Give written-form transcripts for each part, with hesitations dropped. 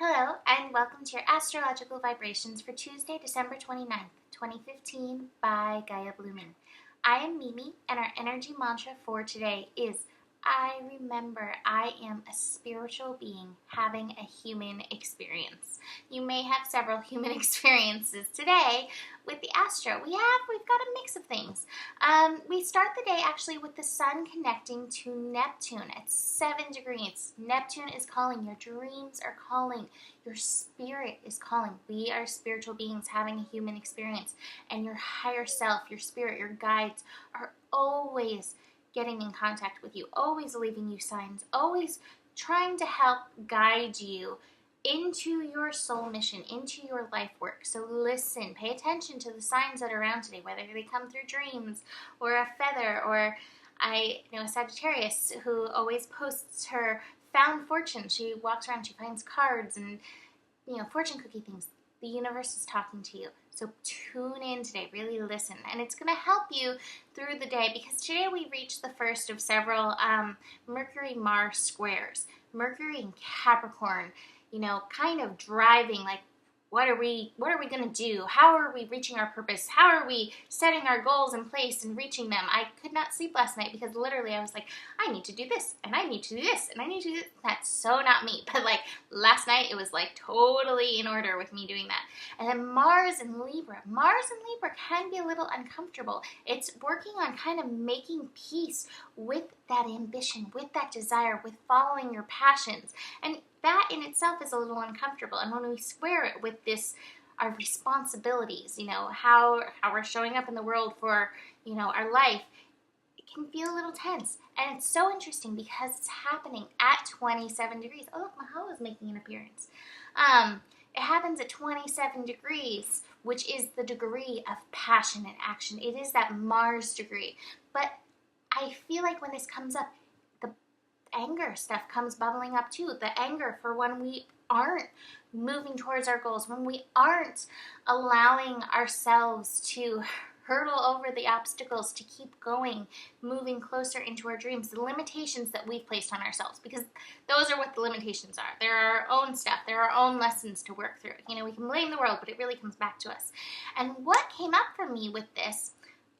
Hello, and welcome to your astrological vibrations for Tuesday, December 29th, 2015 by Gaia Blooming. I am Mimi, and our energy mantra for today is I remember I am a spiritual being having a human experience. You may have several human experiences today with the astro. We've got a mix of things. We start the day actually with the sun connecting to Neptune at 7 degrees. Neptune is calling. Your dreams are calling. Your spirit is calling. We are spiritual beings having a human experience, and your higher self, your spirit, your guides are always getting in contact with you, always leaving you signs, always trying to help guide you into your soul mission, into your life work. So listen, pay attention to the signs that are around today, whether they come through dreams or a feather, or I know a Sagittarius who always posts her found fortune. She walks around, she finds cards and fortune cookie things. The universe is talking to you. So tune in today, really listen. And it's going to help you through the day because today we reach the first of several Mercury-Mars squares. Mercury in Capricorn, kind of driving like, what are we going to do? How are we reaching our purpose? How are we setting our goals in place and reaching them? I could not sleep last night because literally I was like, I need to do this, and I need to do this, and I need to do this. That's so not me. But last night it was totally in order with me doing that. And then Mars and Libra. Mars and Libra can be a little uncomfortable. It's working on kind of making peace with that ambition, with that desire, with following your passions. And that in itself is a little uncomfortable. And when we square it with our responsibilities, how we're showing up in the world for, our life, it can feel a little tense. And it's so interesting because it's happening at 27 degrees. Oh, look, Mahalo is making an appearance. It happens at 27 degrees, which is the degree of passion and action. It is that Mars degree. But I feel like when this comes up, anger stuff comes bubbling up too. The anger for when we aren't moving towards our goals, when we aren't allowing ourselves to hurdle over the obstacles to keep going, moving closer into our dreams, the limitations that we've placed on ourselves, because those are what the limitations are. They're our own stuff. They're our own lessons to work through. We can blame the world, but it really comes back to us. And what came up for me with this,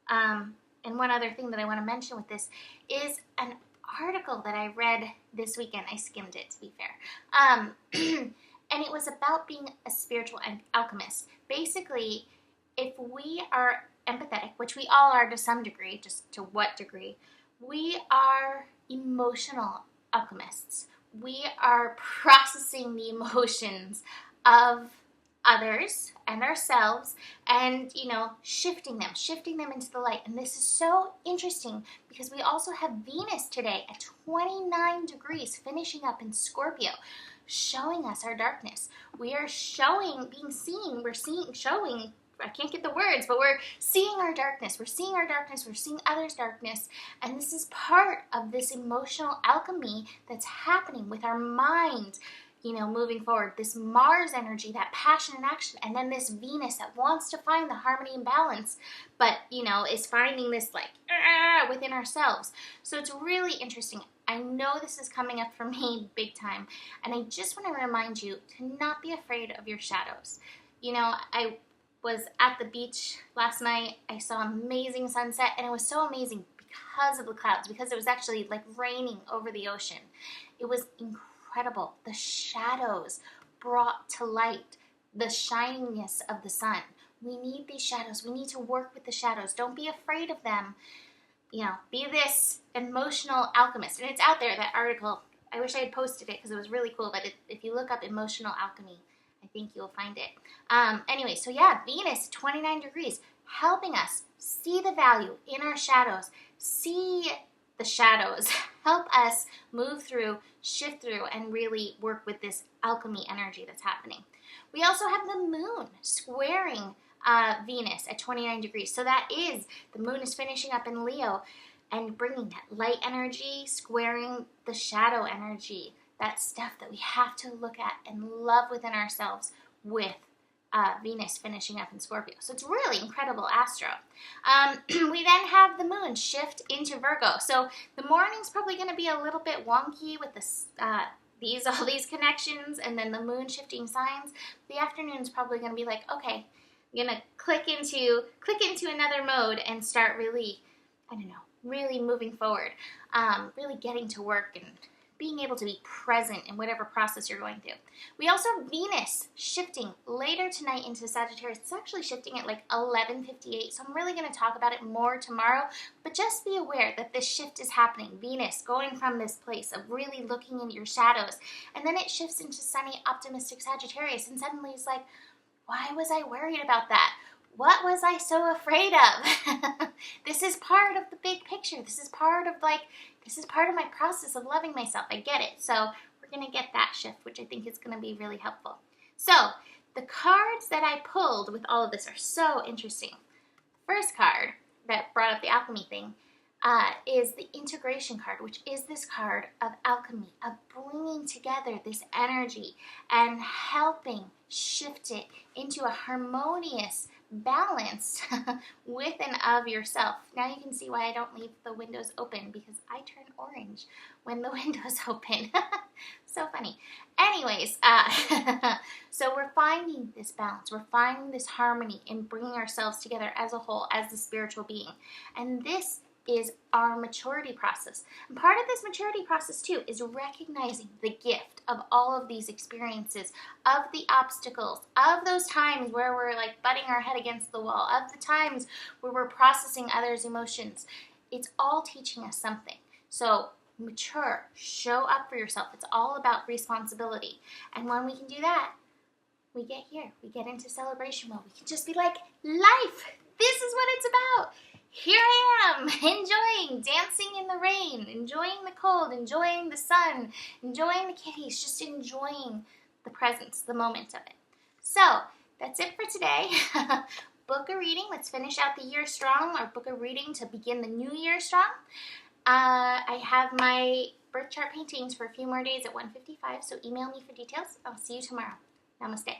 and one other thing that I want to mention with this, is an article that I read this weekend. I skimmed it, to be fair. And it was about being a spiritual alchemist. Basically, if we are empathetic, which we all are to some degree, just to what degree, we are emotional alchemists. We are processing the emotions of others and ourselves and, shifting them into the light. And this is so interesting because we also have Venus today at 29 degrees, finishing up in Scorpio, showing us our darkness. We are showing I can't get the words, but we're seeing our darkness. We're seeing our darkness. We're seeing others' darkness. And this is part of this emotional alchemy that's happening with our mind, moving forward. This Mars energy, that passion and action, and then this Venus that wants to find the harmony and balance, but, is finding this within ourselves. So it's really interesting. I know this is coming up for me big time, and I just want to remind you to not be afraid of your shadows. I was at the beach last night. I saw an amazing sunset, and it was so amazing because of the clouds, because it was actually raining over the ocean. It was incredible. The shadows brought to light the shininess of the sun. We need these shadows. We need to work with the shadows. Don't be afraid of them. Be this emotional alchemist. And it's out there, that article. I wish I had posted it because it was really cool. But if you look up emotional alchemy, I think you'll find it. Anyway, so yeah, Venus, 29 degrees, helping us see the value in our shadows, see the shadows, help us move through, shift through, and really work with this alchemy energy that's happening. We also have the moon squaring Venus at 29 degrees. So that is, the moon is finishing up in Leo and bringing that light energy, squaring the shadow energy, that stuff that we have to look at and love within ourselves with Venus finishing up in Scorpio. So it's really incredible astro. We then have the moon shift into Virgo. So the morning's probably going to be a little bit wonky with all these connections, and then the moon shifting signs, the afternoon's probably going to be like, okay, I'm going to click into another mode and start really, I don't know, really moving forward, really getting to work and being able to be present in whatever process you're going through. We also have Venus shifting later tonight into Sagittarius. It's actually shifting at like 11:58, so I'm really going to talk about it more tomorrow, but just be aware that this shift is happening. Venus going from this place of really looking into your shadows, and then it shifts into sunny, optimistic Sagittarius, and suddenly it's like, why was I worried about that? What was I so afraid of? This is part of the big picture. This is part of my process of loving myself. I get it. So we're going to get that shift, which I think is going to be really helpful. So the cards that I pulled with all of this are so interesting. First card that brought up the alchemy thing is the integration card, which is this card of alchemy, of bringing together this energy and helping shift it into a harmonious balance with and of yourself. Now you can see why I don't leave the windows open, because I turn orange when the windows open. So funny. Anyways, so we're finding this balance. We're finding this harmony in bringing ourselves together as a whole, as the spiritual being. And this is our maturity process. And part of this maturity process too is recognizing the gift of all of these experiences, of the obstacles, of those times where we're like butting our head against the wall, of the times where we're processing others' emotions. It's all teaching us something. So mature, show up for yourself. It's all about responsibility. And when we can do that, we get here. We get into celebration mode. We can just be like, life, this is what it's about. Here I am, enjoying, dancing in the rain, enjoying the cold, enjoying the sun, enjoying the kitties, just enjoying the presence, the moment of it. So, that's it for today. Book a reading. Let's finish out the year strong, or book a reading to begin the new year strong. I have my birth chart paintings for a few more days at 1:55, so email me for details. I'll see you tomorrow. Namaste.